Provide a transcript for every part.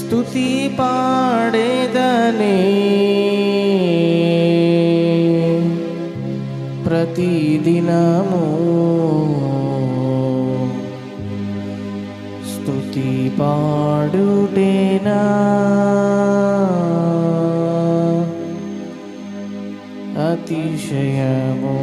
స్తుతి పాడేదనే ప్రతిదినము స్తుతి పాడుటేనా అతిశయము.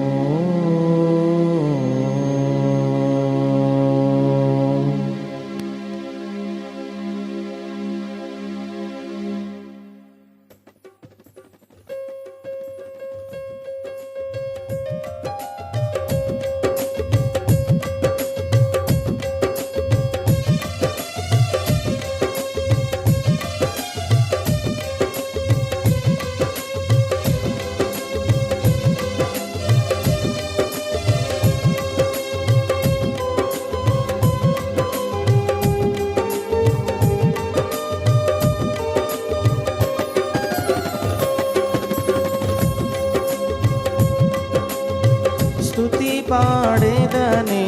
స్తుతి పాడేదనే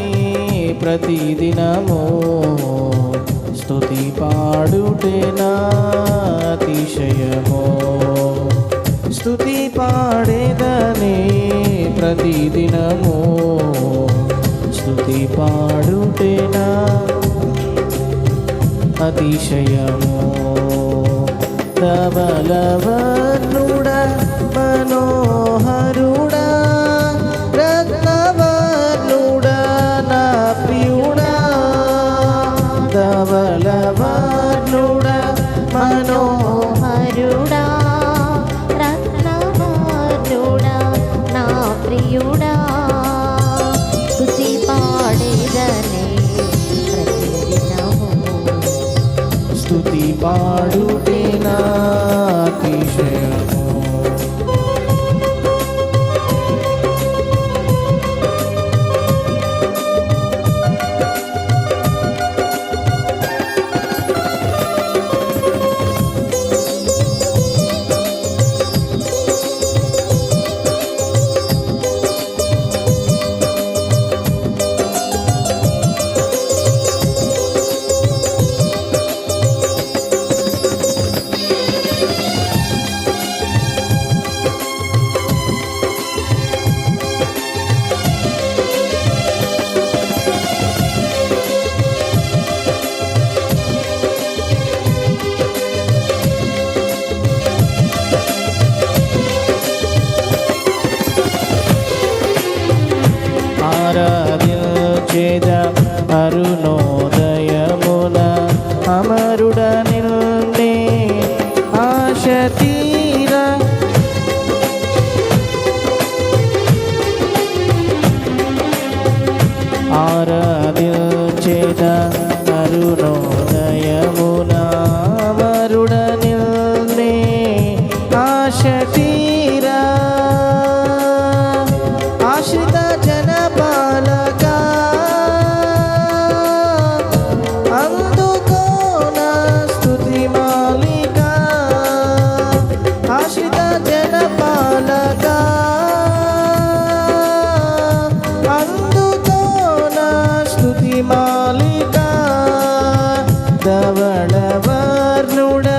ప్రతిదినము స్తుతి పాడుటేనా అతిశయము. స్తుతి పాడేదనే ప్రతిదినము స్తుతి పాడుటేనా అతిశయము. ధవళవర్ణుడా మనోహరుడా రత్నవర్ణుడా నా ప్రియుడా. ధవళవర్ణుడా మనోహరుడా రత్నవర్ణుడా నా ప్రియుడా. స్తుతి పాడేదనే ప్రతిదినము స్తుతి పాడుటేనా అతిశయము. ఆరాధ్యేద అరుణోదయమున అమరుడ నిన్నే ఆశ తీరా. ఆరాధ్యేద అరుణోదయమున అమరుడ నిన్నే ఆశ తీరా. ఆశ్రిత జనపాలకా అందుకో నా స్తుతి మాలిక. ఆశ్రిత జనపాలకా అందుకో నా స్తుతి మాలిక. ధవళవర్ణుడా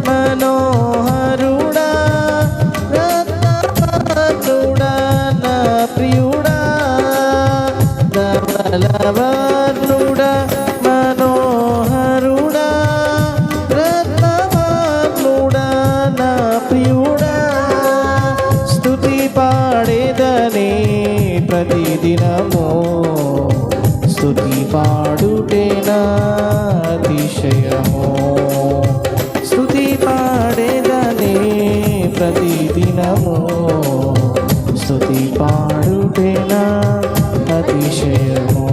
మనోహరుడా రత్నవర్ణుడా నా ప్రియుడా. ధవళవర్ణుడా మనోహరుడా రత్నవర్ణుడా నా ప్రియుడా. స్తుతి పాడేదనే ప్రతిదినము స్తుతి పాడుటేనా అతిశయము. స్తుతి పాడేదనే ప్రతిదినము స్తుతి పాడుటేనా అతిశయము.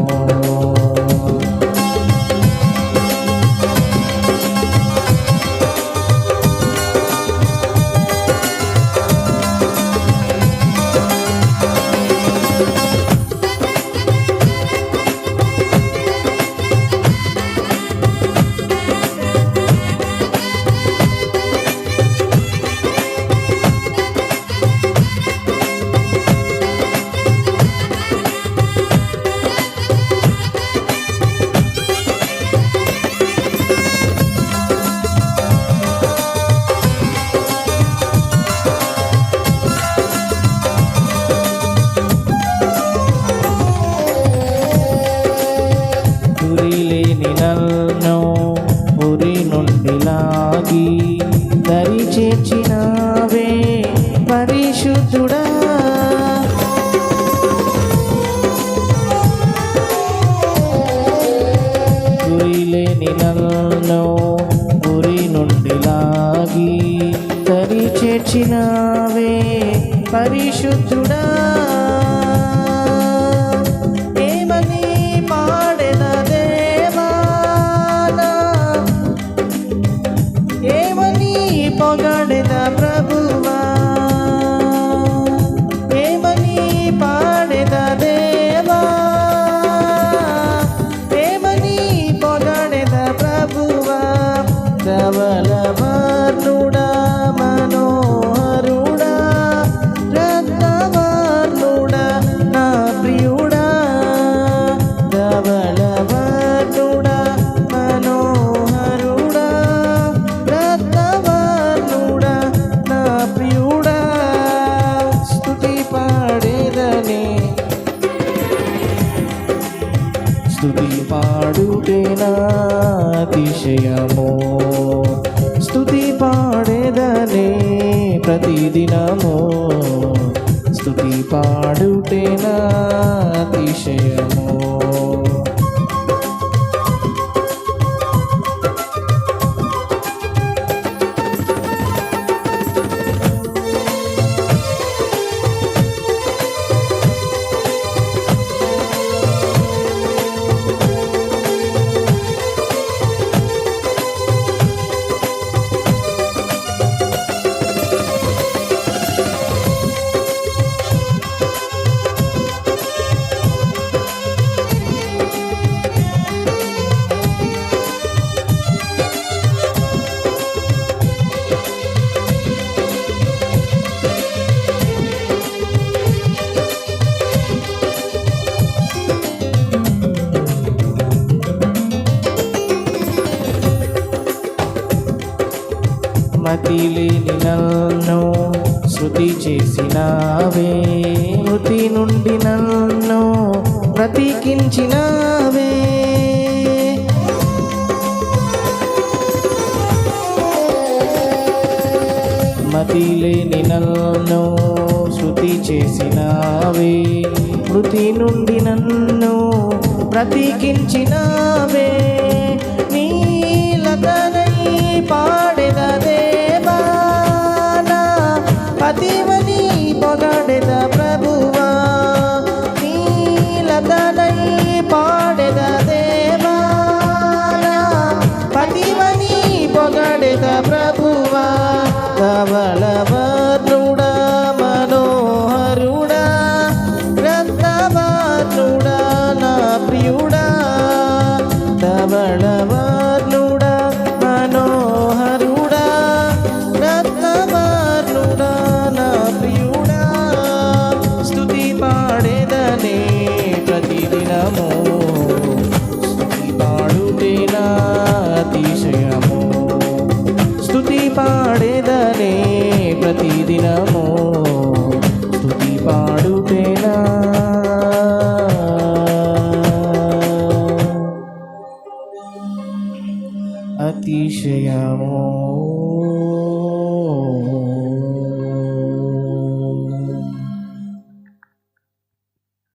పాడుటేనా అతిశయము. మతి లేని నన్ను శృతి చేసినావే, మృతి నుండి నన్ను బ్రతికించినావే. మతి లేని నన్ను శృతి చేసినావే, మృతి నుండి నన్ను బ్రతికించినావే. నీలతనై పాడెద దేవా, నా పతివని పొగడెద ప్రభువా. నీలతనై పాడెద దేవా, నా పతివని పొగడెద ప్రభువా. ధవళవర్ణుడా మనోహరుడా, రత్నవర్ణుడా నా ప్రియుడా. ధవళవర్ణుడా మనోహరుడా, రత్నవర్ణుడా నా ప్రియుడా. స్తుతి పాడేదనే ప్రతిదినము, స్తుతి పాడుటేనా అతిశయము. స్తుతి పాడేదనే ప్రతిదినము, స్తుతి పాడుటేనా అతిశయము.